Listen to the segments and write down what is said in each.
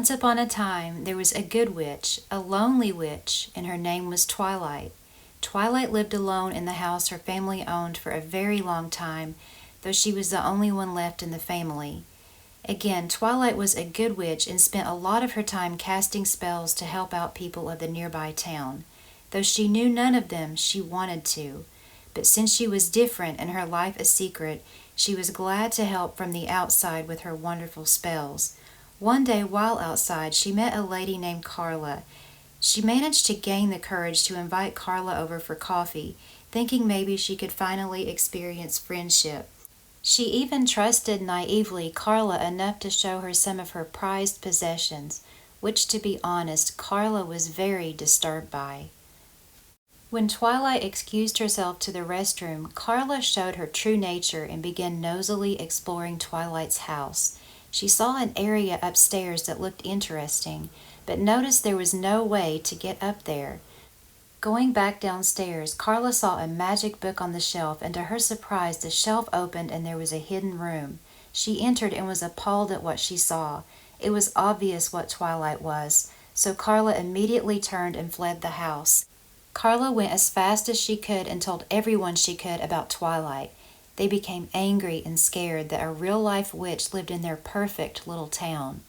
Once upon a time, there was a good witch, a lonely witch, and her name was Twilight. Twilight lived alone in the house her family owned for a very long time, though she was the only one left in the family. Again, Twilight was a good witch and spent a lot of her time casting spells to help out people of the nearby town. Though she knew none of them, she wanted to. But since she was different and her life a secret, she was glad to help from the outside with her wonderful spells. One day while outside, she met a lady named Carla. She managed to gain the courage to invite Carla over for coffee, thinking maybe she could finally experience friendship. She even trusted naively Carla enough to show her some of her prized possessions, which, to be honest, Carla was very disturbed by. When Twilight excused herself to the restroom, Carla showed her true nature and began nosily exploring Twilight's house. She saw an area upstairs that looked interesting, but noticed there was no way to get up there. Going back downstairs, Carla saw a magic book on the shelf, and to her surprise, the shelf opened and there was a hidden room. She entered and was appalled at what she saw. It was obvious what Twilight was, so Carla immediately turned and fled the house. Carla went as fast as she could and told everyone she could about Twilight. They became angry and scared that a real-life witch lived in their perfect little town.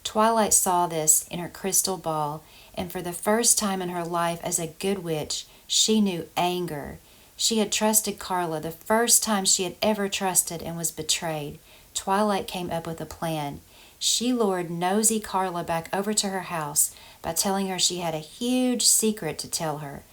Twilight saw this in her crystal ball, and for the first time in her life as a good witch, she knew anger. She had trusted Carla, the first time she had ever trusted, and was betrayed. Twilight came up with a plan. She lured nosy Carla back over to her house by telling her she had a huge secret to tell her.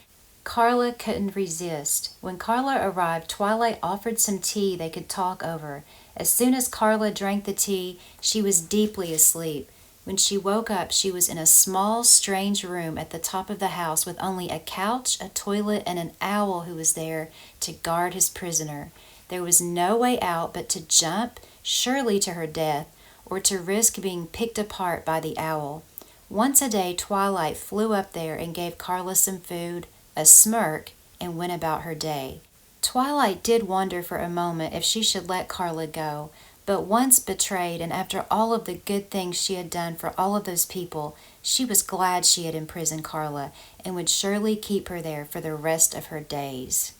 Carla couldn't resist. When Carla arrived, Twilight offered some tea they could talk over. As soon as Carla drank the tea, she was deeply asleep. When she woke up, she was in a small, strange room at the top of the house with only a couch, a toilet, and an owl who was there to guard his prisoner. There was no way out but to jump, surely to her death, or to risk being picked apart by the owl. Once a day, Twilight flew up there and gave Carla some food, a smirk, and went about her day. Twilight did wonder for a moment if she should let Carla go, but once betrayed and after all of the good things she had done for all of those people, she was glad she had imprisoned Carla and would surely keep her there for the rest of her days.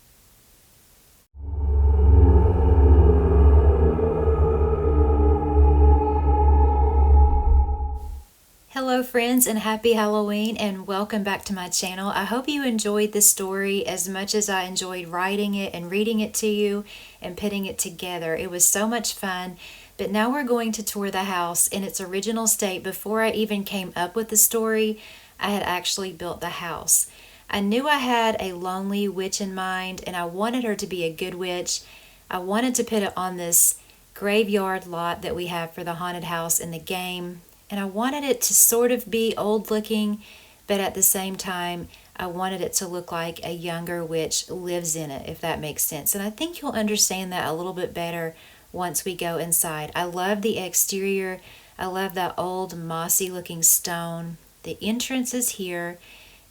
Hello friends, and happy Halloween, and welcome back to my channel. I hope you enjoyed this story as much as I enjoyed writing it and reading it to you and putting it together. It was so much fun. But now we're going to tour the house in its original state. Before I even came up with the story, I had actually built the house. I knew I had a lonely witch in mind, and I wanted her to be a good witch. I wanted to put it on this graveyard lot that we have for the haunted house in the game. And I wanted it to sort of be old looking, but at the same time, I wanted it to look like a younger witch lives in it, if that makes sense. And I think you'll understand that a little bit better once we go inside. I love the exterior. I love that old mossy looking stone. The entrance is here,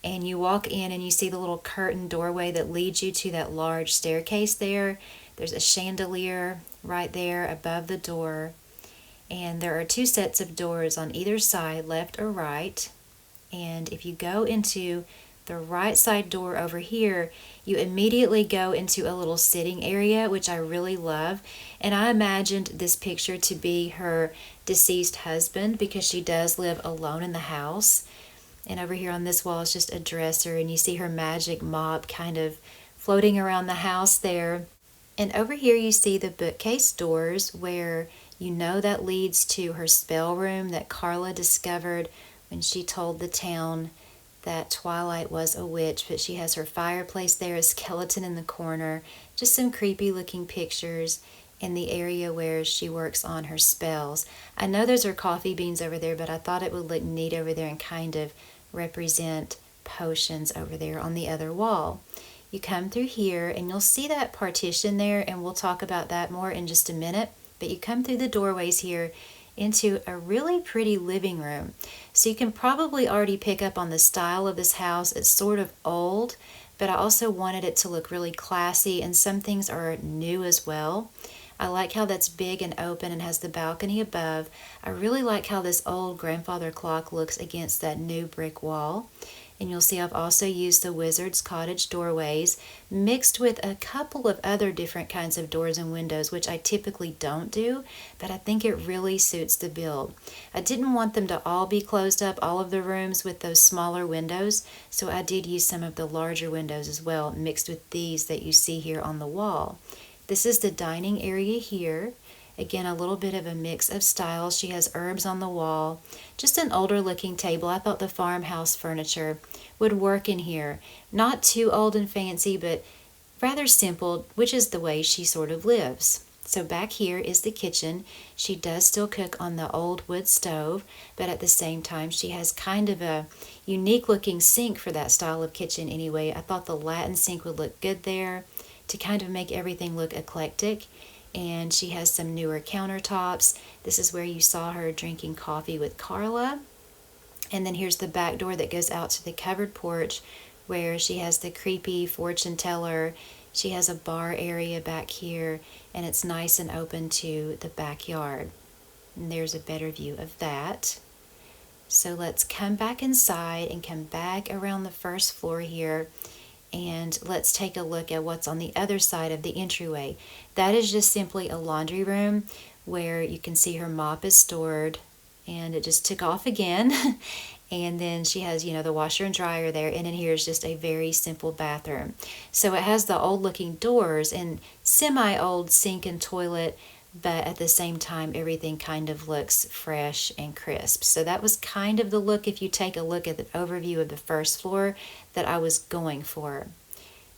and you walk in and you see the little curtain doorway that leads you to that large staircase there. There's a chandelier right there above the door. And there are two sets of doors on either side, left or right. And if you go into the right side door over here, you immediately go into a little sitting area, which I really love. And I imagined this picture to be her deceased husband because she does live alone in the house. And over here on this wall is just a dresser, and you see her magic mop kind of floating around the house there. And over here you see the bookcase doors where you know that leads to her spell room that Carla discovered when she told the town that Twilight was a witch. But she has her fireplace there, a skeleton in the corner, just some creepy looking pictures in the area where she works on her spells. I know those are coffee beans over there, but I thought it would look neat over there and kind of represent potions over there on the other wall. You come through here and you'll see that partition there, and we'll talk about that more in just a minute. But you come through the doorways here into a really pretty living room. So you can probably already pick up on the style of this house. It's sort of old, but I also wanted it to look really classy, and some things are new as well. I like how that's big and open and has the balcony above. I really like how this old grandfather clock looks against that new brick wall. And you'll see I've also used the Wizard's Cottage doorways mixed with a couple of other different kinds of doors and windows, which I typically don't do, but I think it really suits the build. I didn't want them to all be closed up, all of the rooms with those smaller windows, so I did use some of the larger windows as well, mixed with these that you see here on the wall. This is the dining area here. Again, a little bit of a mix of styles. She has herbs on the wall. Just an older looking table. I thought the farmhouse furniture would work in here. Not too old and fancy, but rather simple, which is the way she sort of lives. So back here is the kitchen. She does still cook on the old wood stove, but at the same time she has kind of a unique looking sink for that style of kitchen anyway. I thought the Latin sink would look good there to kind of make everything look eclectic. And she has some newer countertops. This is where you saw her drinking coffee with Carla. And then here's the back door that goes out to the covered porch where she has the creepy fortune teller. She has a bar area back here, and it's nice and open to the backyard. And there's a better view of that. So let's come back inside and come back around the first floor here. And let's take a look at what's on the other side of the entryway. That is just simply a laundry room where you can see her mop is stored, and it just took off again. And then she has, the washer and dryer there, and in here is just a very simple bathroom. So it has the old looking doors and semi-old sink and toilet, but at the same time everything kind of looks fresh and crisp. So that was kind of the look, if you take a look at the overview of the first floor, that I was going for.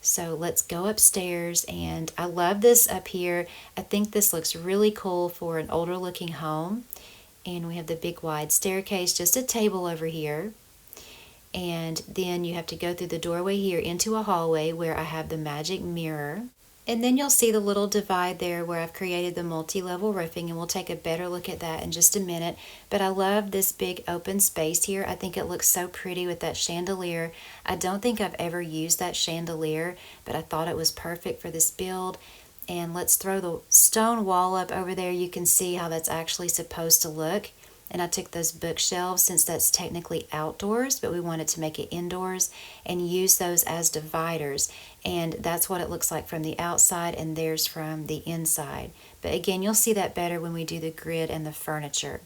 So let's go upstairs, and I love this up here. I think this looks really cool for an older looking home. And we have the big wide staircase, just a table over here. And then you have to go through the doorway here into a hallway where I have the magic mirror. And then you'll see the little divide there where I've created the multi-level roofing, and we'll take a better look at that in just a minute. But I love this big open space here. I think it looks so pretty with that chandelier. I don't think I've ever used that chandelier, but I thought it was perfect for this build. And let's throw the stone wall up over there. You can see how that's actually supposed to look. And I took those bookshelves, since that's technically outdoors, but we wanted to make it indoors, and use those as dividers. And that's what it looks like from the outside, and there's from the inside. But again, you'll see that better when we do the grid and the furniture.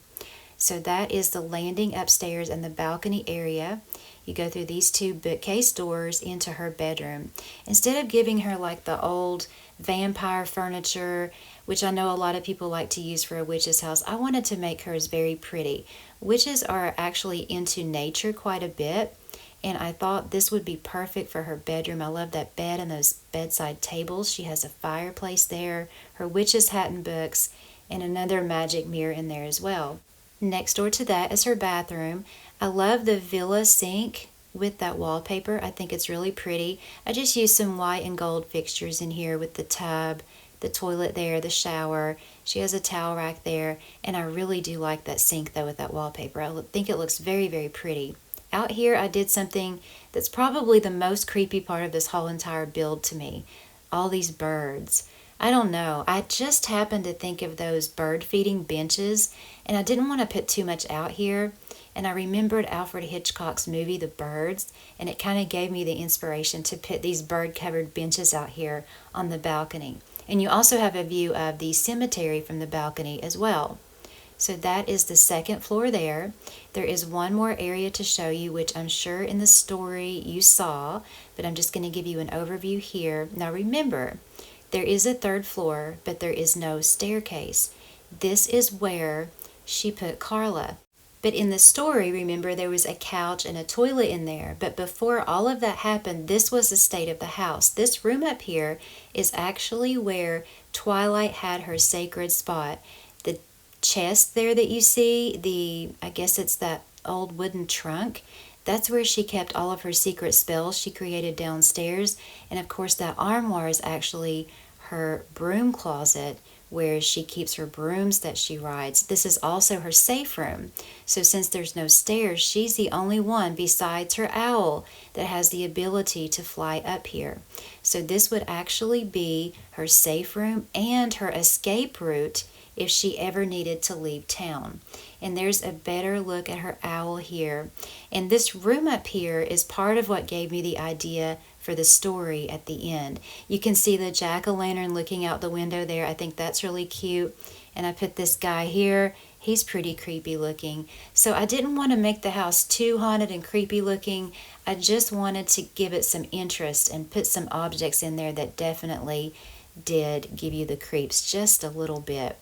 So that is the landing upstairs and the balcony area. You go through these two bookcase doors into her bedroom. Instead of giving her like the old vampire furniture, which I know a lot of people like to use for a witch's house, I wanted to make hers very pretty. Witches are actually into nature quite a bit, and I thought this would be perfect for her bedroom. I love that bed and those bedside tables. She has a fireplace there, her witch's hat and books, and another magic mirror in there as well. Next door to that is her bathroom. I love the villa sink with that wallpaper. I think it's really pretty. I just used some white and gold fixtures in here with the tub, the toilet there, the shower. She has a towel rack there, and I really do like that sink though with that wallpaper. I think it looks very, very pretty. Out here I did something that's probably the most creepy part of this whole entire build to me. All these birds. I don't know. I just happened to think of those bird feeding benches, and I didn't want to put too much out here. And I remembered Alfred Hitchcock's movie, The Birds, and it kind of gave me the inspiration to put these bird-covered benches out here on the balcony. And you also have a view of the cemetery from the balcony as well. So that is the second floor there. There is one more area to show you, which I'm sure in the story you saw, but I'm just going to give you an overview here. Now remember, there is a third floor, but there is no staircase. This is where she put Carla. But in the story, remember, there was a couch and a toilet in there. But before all of that happened, this was the state of the house. This room up here is actually where Twilight had her sacred spot. The chest there that you see, I guess it's that old wooden trunk, that's where she kept all of her secret spells she created downstairs. And of course, that armoire is actually her broom closet, where she keeps her brooms that she rides. This is also her safe room. So since there's no stairs, she's the only one besides her owl that has the ability to fly up here. So this would actually be her safe room and her escape route if she ever needed to leave town. And there's a better look at her owl here. And this room up here is part of what gave me the idea for the story at the end. You can see the jack-o'-lantern looking out the window there. I think that's really cute. And I put this guy here. He's pretty creepy looking. So I didn't want to make the house too haunted and creepy looking. I just wanted to give it some interest and put some objects in there that definitely did give you the creeps just a little bit.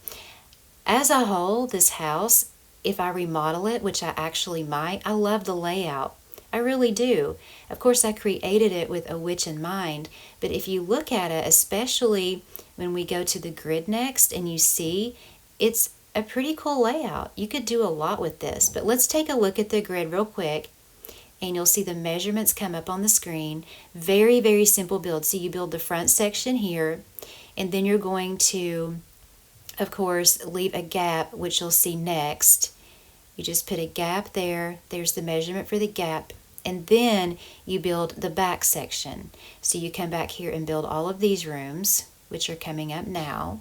As a whole, this house, if I remodel it, which I actually might, I love the layout. I really do. Of course, I created it with a witch in mind, but if you look at it, especially when we go to the grid next and you see, it's a pretty cool layout. You could do a lot with this, but let's take a look at the grid real quick and you'll see the measurements come up on the screen. Very, very simple build. So you build the front section here, and then you're going to, of course, leave a gap, which you'll see next. You just put a gap there. There's the measurement for the gap. And then you build the back section. So you come back here and build all of these rooms, which are coming up now.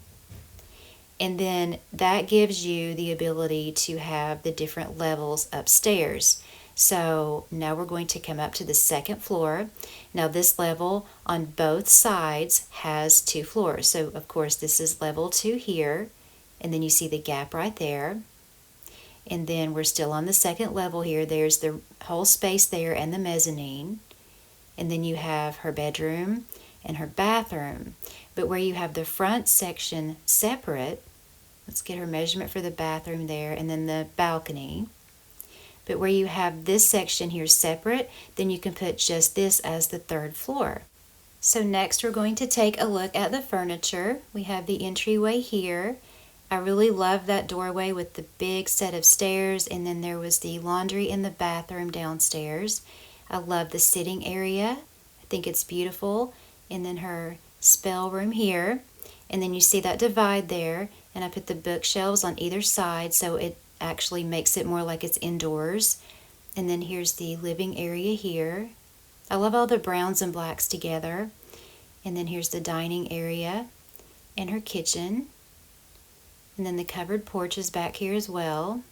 And then that gives you the ability to have the different levels upstairs. So now we're going to come up to the second floor. Now this level on both sides has 2 floors. So of course this is level 2 here, and then you see the gap right there. And then we're still on the second level here. There's the whole space there and the mezzanine. And then you have her bedroom and her bathroom. But where you have the front section separate, let's get her measurement for the bathroom there, and then the balcony. But where you have this section here separate, then you can put just this as the 3rd floor. So next we're going to take a look at the furniture. We have the entryway here. I really love that doorway with the big set of stairs, and then there was the laundry in the bathroom downstairs. I love the sitting area. I think it's beautiful. And then her spell room here. And then you see that divide there, and I put the bookshelves on either side so it actually makes it more like it's indoors. And then here's the living area here. I love all the browns and blacks together. And then here's the dining area and her kitchen. And then the covered porch is back here as well.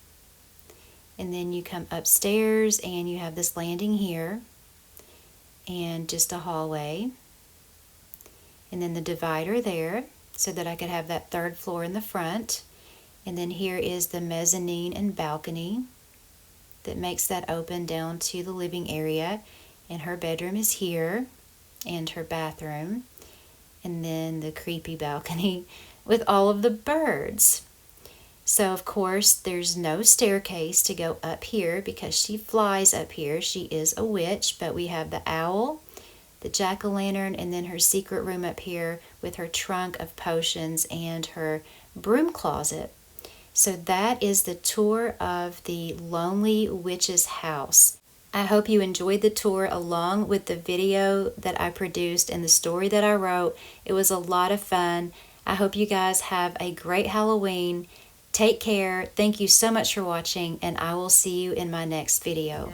And then you come upstairs and you have this landing here and just a hallway. And then the divider there so that I could have that 3rd floor in the front. And then here is the mezzanine and balcony that makes that open down to the living area. And her bedroom is here and her bathroom. And then the creepy balcony with all of the birds. So of course there's no staircase to go up here because she flies up here. She is a witch, but we have the owl, the jack-o'-lantern, and then her secret room up here with her trunk of potions and her broom closet. So that is the tour of the Lonely Witch's house. I hope you enjoyed the tour along with the video that I produced and the story that I wrote. It was a lot of fun. I hope you guys have a great Halloween. Take care. Thank you so much for watching, and I will see you in my next video.